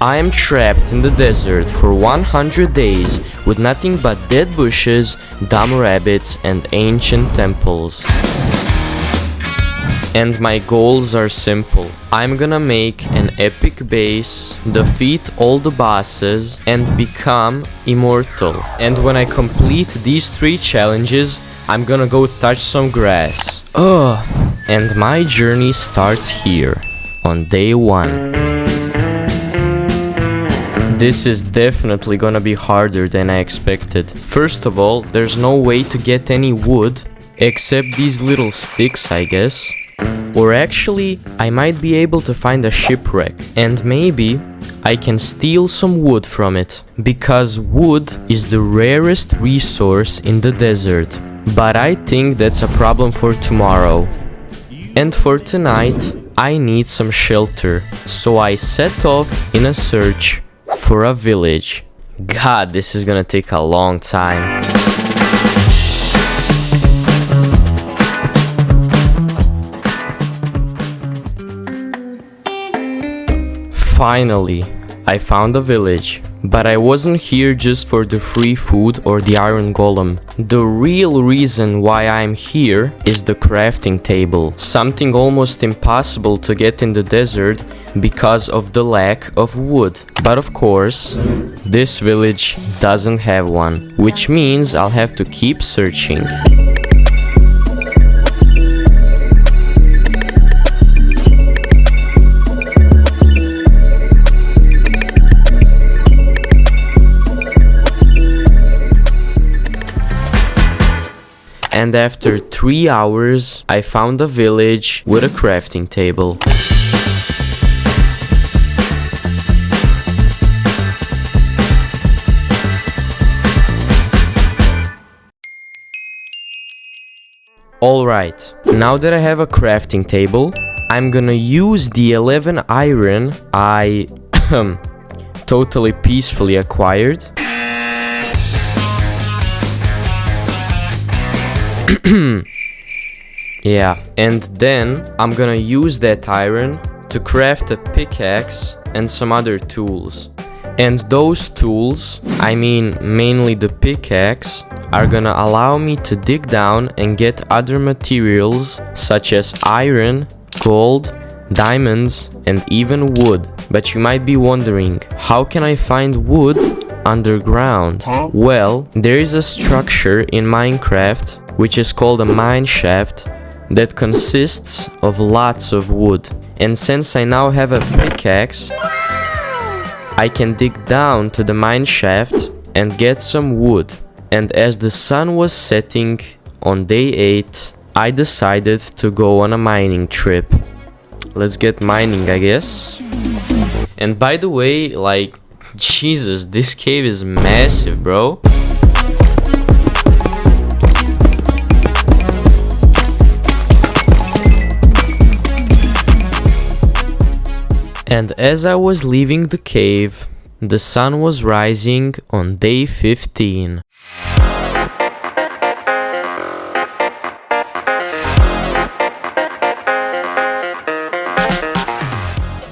I am trapped in the desert for 100 days with nothing but dead bushes, dumb rabbits, and ancient temples. And my goals are simple. I'm gonna make an epic base, defeat all the bosses, and become immortal. And when I complete these 3 challenges, I'm gonna go touch some grass. And my journey starts here, on day 1. This is definitely gonna be harder than I expected. First of all, there's no way to get any wood, except these little sticks, I guess. Or actually, I might be able to find a shipwreck, and maybe I can steal some wood from it, because wood is the rarest resource in the desert. But I think that's a problem for tomorrow. And for tonight, I need some shelter, so I set off in a search for a village. God, this is gonna take a long time. Finally, I found a village. But I wasn't here just for the free food or the iron golem. The real reason why I'm here is the crafting table. Something almost impossible to get in the desert because of the lack of wood. But of course, this village doesn't have one, which means I'll have to keep searching. And after 3 hours, I found a village with a crafting table. Alright, now that I have a crafting table, I'm gonna use the 11 iron I totally peacefully acquired. Yeah, and then I'm gonna use that iron to craft a pickaxe and some other tools. And those tools, I mean mainly the pickaxe, are gonna allow me to dig down and get other materials such as iron, gold, diamonds, and even wood. But you might be wondering, how can I find wood underground? Well, there is a structure in Minecraft which is called a mine shaft that consists of lots of wood. And since I now have a pickaxe, I can dig down to the mine shaft and get some wood. And as the sun was setting on day 8, I decided to go on a mining trip. Let's get mining, I guess. And by the way, like, Jesus, this cave is massive, bro. And as I was leaving the cave, the sun was rising on day 15.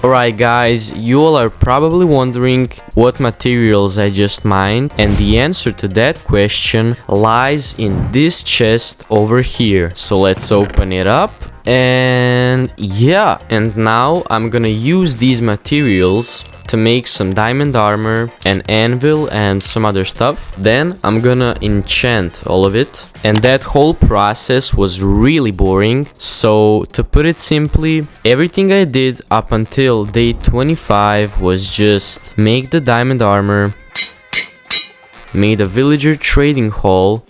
Alright guys, you all are probably wondering what materials I just mined, and the answer to that question lies in this chest over here. So let's open it up. And yeah, and now I'm gonna use these materials to make some diamond armor, an anvil, and some other stuff. Then I'm gonna enchant all of it. And that whole process was really boring. So to put it simply, everything I did up until day 25 was just make the diamond armor, made a villager trading hall.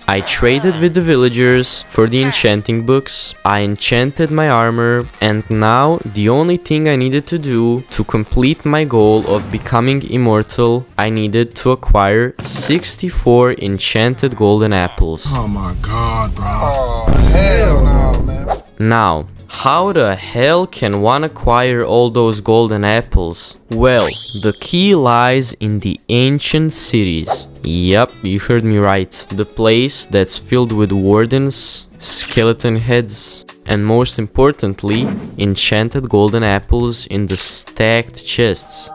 I traded with the villagers for the enchanting books. I enchanted my armor, and now the only thing I needed to do to complete my goal of becoming immortal, I needed to acquire 64 enchanted golden apples. Oh my god, bro. Oh, hell no, man. Now, how the hell can one acquire all those golden apples? Well, the key lies in the ancient cities. Yep, you heard me right. The place that's filled with wardens, skeleton heads, and most importantly, enchanted golden apples in the stacked chests.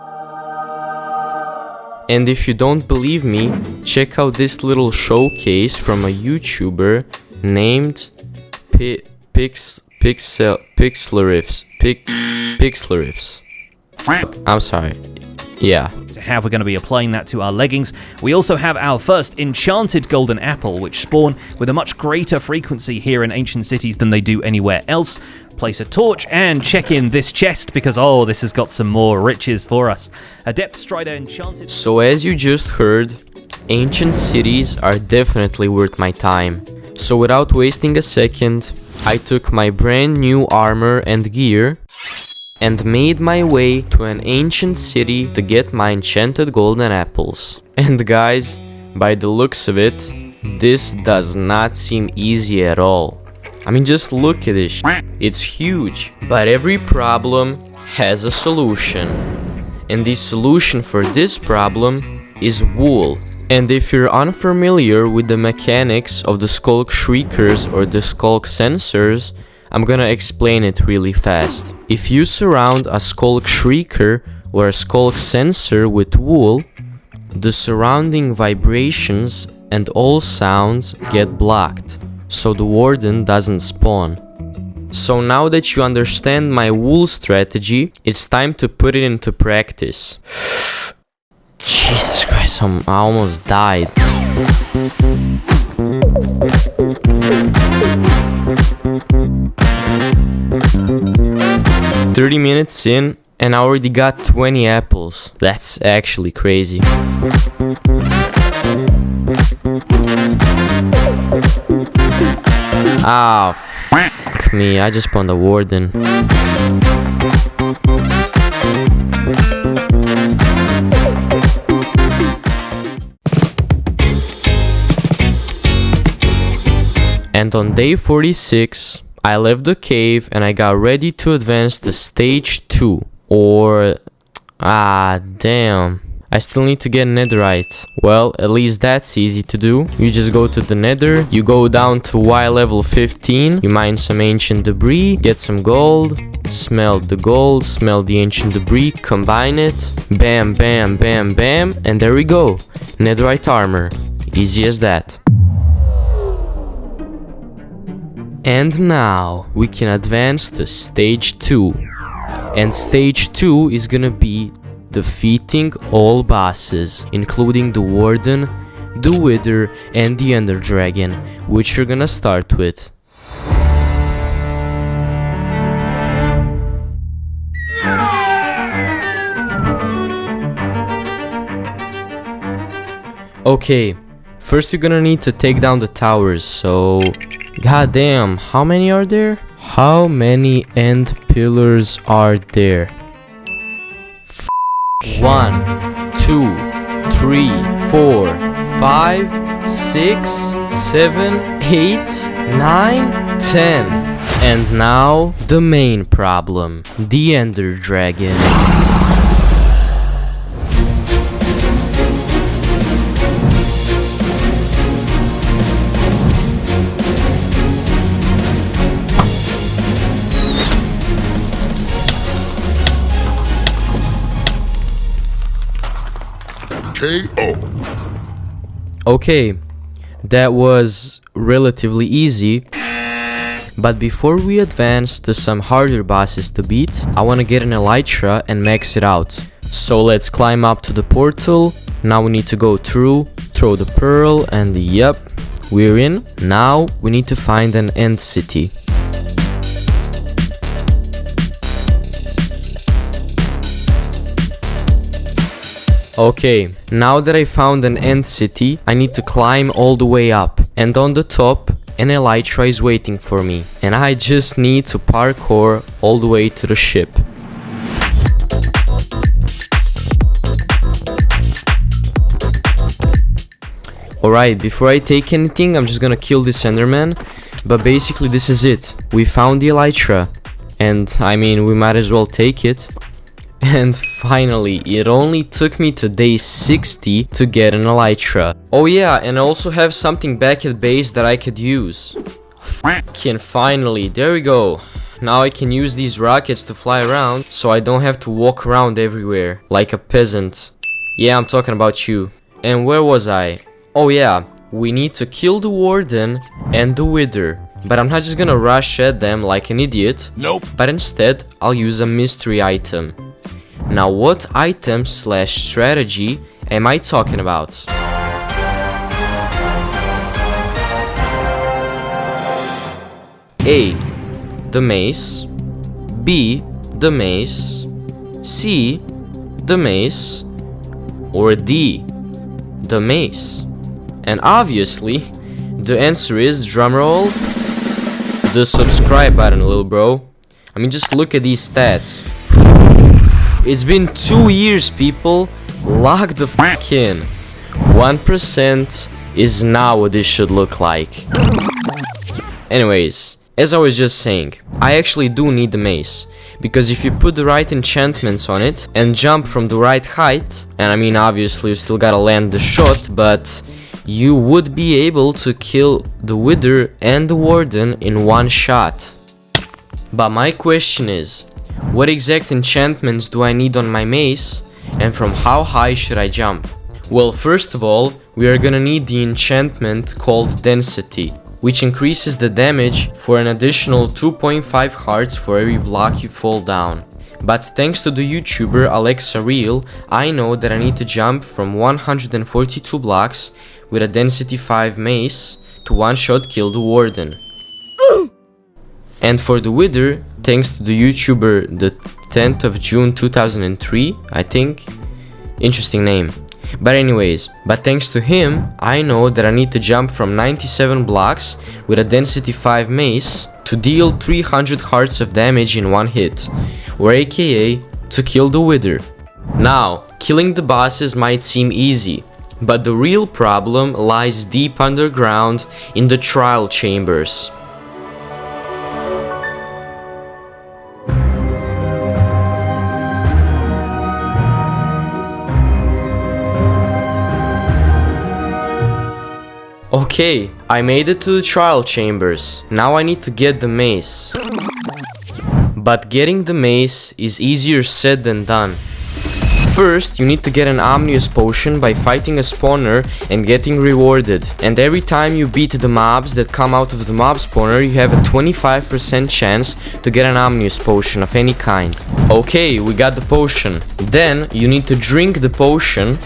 And if you don't believe me, check out this little showcase from a YouTuber named Pixleriffs. I'm sorry. Yeah. How we're going to be applying that to our leggings. We also have our first enchanted golden apple, which spawn with a much greater frequency here in ancient cities than they do anywhere else. Place a torch and check in this chest because, oh, this has got some more riches for us. A depth strider enchanted. So as you just heard, ancient cities are definitely worth my time. So without wasting a second, I took my brand new armor and gear and made my way to an ancient city to get my enchanted golden apples. And guys, by the looks of it, this does not seem easy at all. I mean, just look at this. It's huge, but every problem has a solution. And the solution for this problem is wool. And if you're unfamiliar with the mechanics of the skulk shriekers or the skulk sensors, I'm gonna explain it really fast. If you surround a skulk shrieker or a skulk sensor with wool, the surrounding vibrations and all sounds get blocked, so the warden doesn't spawn. So now that you understand my wool strategy, it's time to put it into practice. Jesus Christ, I almost died. 30 minutes in, and I already got 20 apples. That's actually crazy. Ah, fuck me, I just spawned a warden. And on day 46, I left the cave and I got ready to advance to stage 2. Or... damn. I still need to get Netherite. Well, at least that's easy to do. You just go to the Nether, you go down to Y level 15, you mine some ancient debris, get some gold, smelt the gold, smelt the ancient debris, combine it, bam, bam, bam, bam, and there we go. Netherite armor. Easy as that. And now we can advance to stage 2. And stage 2 is gonna be defeating all bosses, including the Warden, the Wither, and the Ender Dragon, which you're gonna start with. Okay, first you're gonna need to take down the towers, so... God damn, how many are there? How many end pillars are there? 1, 2, 3, 4, 5, 6, 7, 8, 9, 10. And now, the main problem. The Ender Dragon. KO. Okay, that was relatively easy. But before we advance to some harder bosses to beat, I want to get an elytra and max it out. So let's climb up to the portal. Now we need to go through, throw the pearl, and yep, we're in. Now we need to find an end city. Okay, now that I found an end city, I need to climb all the way up. And on the top, an elytra is waiting for me. And I just need to parkour all the way to the ship. Alright, before I take anything, I'm just gonna kill this Enderman. But basically this is it. We found the elytra. And I mean, we might as well take it. And finally, it only took me to day 60 to get an elytra. Oh yeah, and I also have something back at base that I could use. Fucking finally, there we go. Now I can use these rockets to fly around, so I don't have to walk around everywhere like a peasant. Yeah, I'm talking about you. And where was I? Oh yeah, we need to kill the warden and the wither. But I'm not just gonna rush at them like an idiot. Nope. But instead, I'll use a mystery item. Now what item / strategy am I talking about? A. The mace. B. The mace. C. The mace. Or D. The mace. And obviously, the answer is, drumroll, the subscribe button, little bro. I mean, just look at these stats. It's been 2 years, people. Lock the f*** in. 1% is not what this should look like. Anyways, as I was just saying, I actually do need the mace. Because if you put the right enchantments on it and jump from the right height, and I mean obviously you still gotta land the shot, but you would be able to kill the wither and the warden in one shot. But my question is, what exact enchantments do I need on my mace, and from how high should I jump? Well, first of all, we are gonna need the enchantment called density, which increases the damage for an additional 2.5 hearts for every block you fall down. But thanks to the YouTuber Alexa Real, I know that I need to jump from 142 blocks with a density 5 mace to one-shot kill the warden. And for the wither, thanks to the YouTuber the 10th of June 2003, I think. Interesting name. But anyways, thanks to him, I know that I need to jump from 97 blocks with a density 5 mace to deal 300 hearts of damage in one hit, or aka to kill the wither. Now, killing the bosses might seem easy, but the real problem lies deep underground in the trial chambers. Okay, I made it to the trial chambers. Now I need to get the mace. But getting the mace is easier said than done. First, you need to get an Omnius potion by fighting a spawner and getting rewarded. And every time you beat the mobs that come out of the mob spawner, you have a 25% chance to get an Omnius potion of any kind. Okay, we got the potion. Then, you need to drink the potion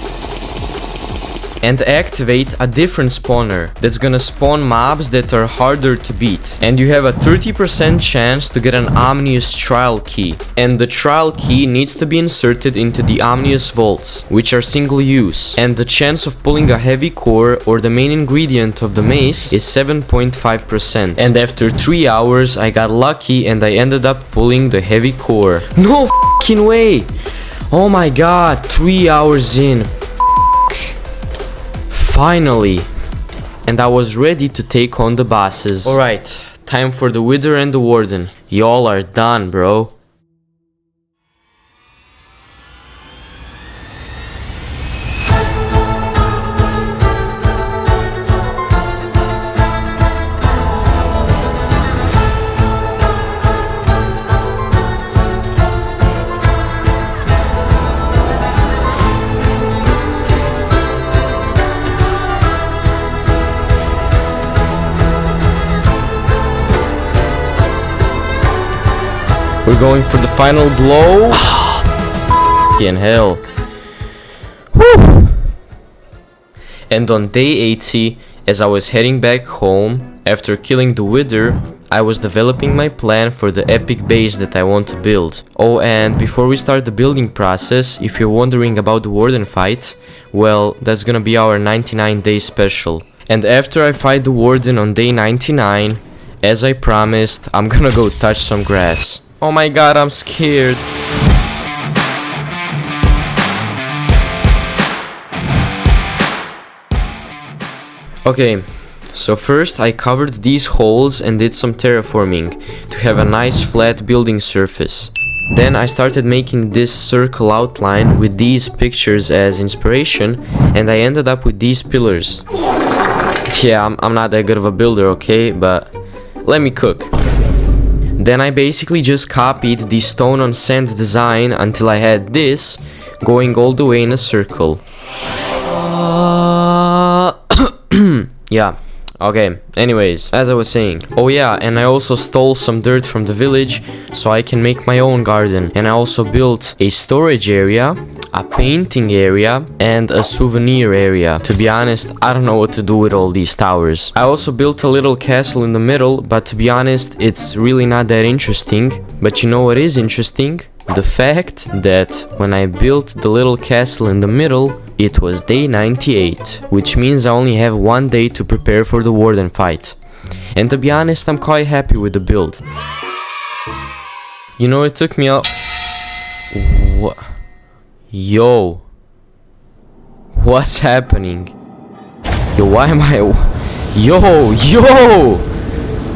and activate a different spawner that's gonna spawn mobs that are harder to beat. And you have a 30% chance to get an Omnius trial key. And the trial key needs to be inserted into the Omnius vaults, which are single use. And the chance of pulling a heavy core or the main ingredient of the mace is 7.5%. And after 3 hours I got lucky and I ended up pulling the heavy core. No f***ing way! Oh my god, 3 hours in. Finally! And I was ready to take on the bosses. Alright, time for the wither and the warden. Y'all are done, bro. We're going for the final blow. In hell. Whew. And on day 80, as I was heading back home, after killing the wither, I was developing my plan for the epic base that I want to build. Oh, and before we start the building process, if you're wondering about the warden fight, well, that's gonna be our 99-day special. And after I fight the warden on day 99, as I promised, I'm gonna go touch some grass. Oh my god, I'm scared. Okay, so first I covered these holes and did some terraforming to have a nice flat building surface. Then I started making this circle outline with these pictures as inspiration, and I ended up with these pillars. Yeah, I'm not that good of a builder, okay, but let me cook. Then I basically just copied the stone on sand design until I had this, going all the way in a circle. Yeah. Okay, anyways, as I was saying. Oh yeah, and I also stole some dirt from the village so I can make my own garden. And I also built a storage area, a painting area, and a souvenir area. To be honest, I don't know what to do with all these towers. I also built a little castle in the middle, but to be honest, it's really not that interesting. But you know what is interesting? The fact that when I built the little castle in the middle, it was day 98, which means I only have 1 day to prepare for the warden fight. And to be honest, I'm quite happy with the build. You know, it took me a... What? Yo. What's happening? Yo, why am I... Yo!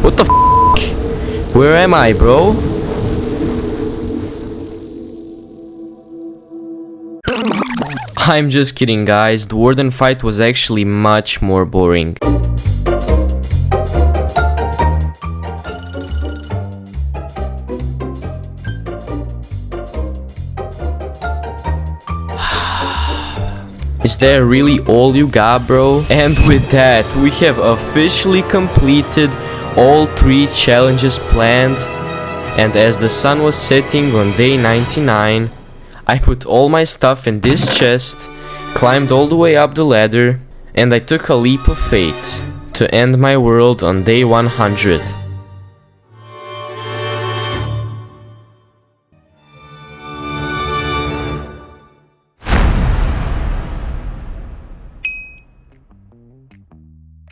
What the f***? Where am I, bro? I'm just kidding, guys. The warden fight was actually much more boring. Is that really all you got, bro? And with that, we have officially completed all 3 challenges planned. And as the sun was setting on day 99, I put all my stuff in this chest, climbed all the way up the ladder, and I took a leap of faith to end my world on day 100.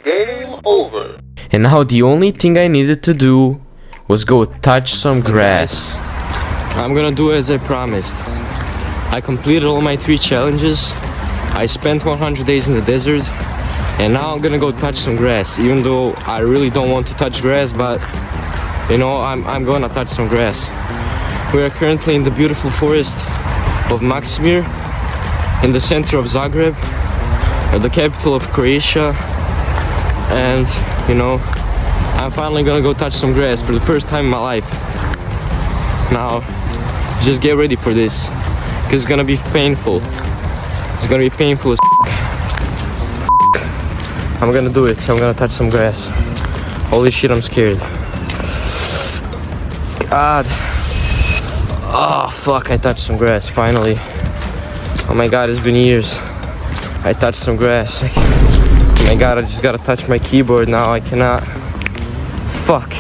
Game over. And now the only thing I needed to do was go touch some grass. I'm gonna do as I promised. I completed all my 3 challenges. I spent 100 days in the desert, and now I'm gonna go touch some grass, even though I really don't want to touch grass, but you know, I'm gonna touch some grass. We are currently in the beautiful forest of Maksimir, in the center of Zagreb, the capital of Croatia, and you know, I'm finally gonna go touch some grass for the first time in my life. Now, just get ready for this. It's gonna be painful. It's gonna be painful as I'm gonna do it. I'm gonna touch some grass. Holy shit, I'm scared. God. Oh, fuck, I touched some grass, finally. Oh my god, it's been years. I touched some grass. Oh my god, I just gotta touch my keyboard now. I cannot. Fuck.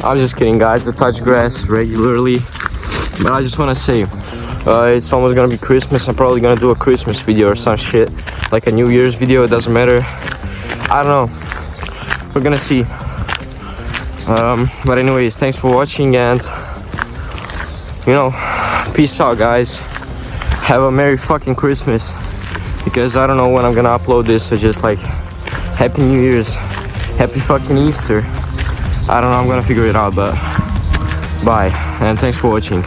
I'm just kidding, guys. I touch grass regularly. But I just wanna say, it's almost gonna be Christmas. I'm probably gonna do a Christmas video or some shit, like a New Year's video. It doesn't matter. I don't know. We're gonna see. But anyways, thanks for watching, and you know, peace out, guys. Have a Merry fucking Christmas, because I don't know when I'm gonna upload this. So just like, Happy New Year's, Happy fucking Easter. I don't know. I'm gonna figure it out. But bye, and thanks for watching.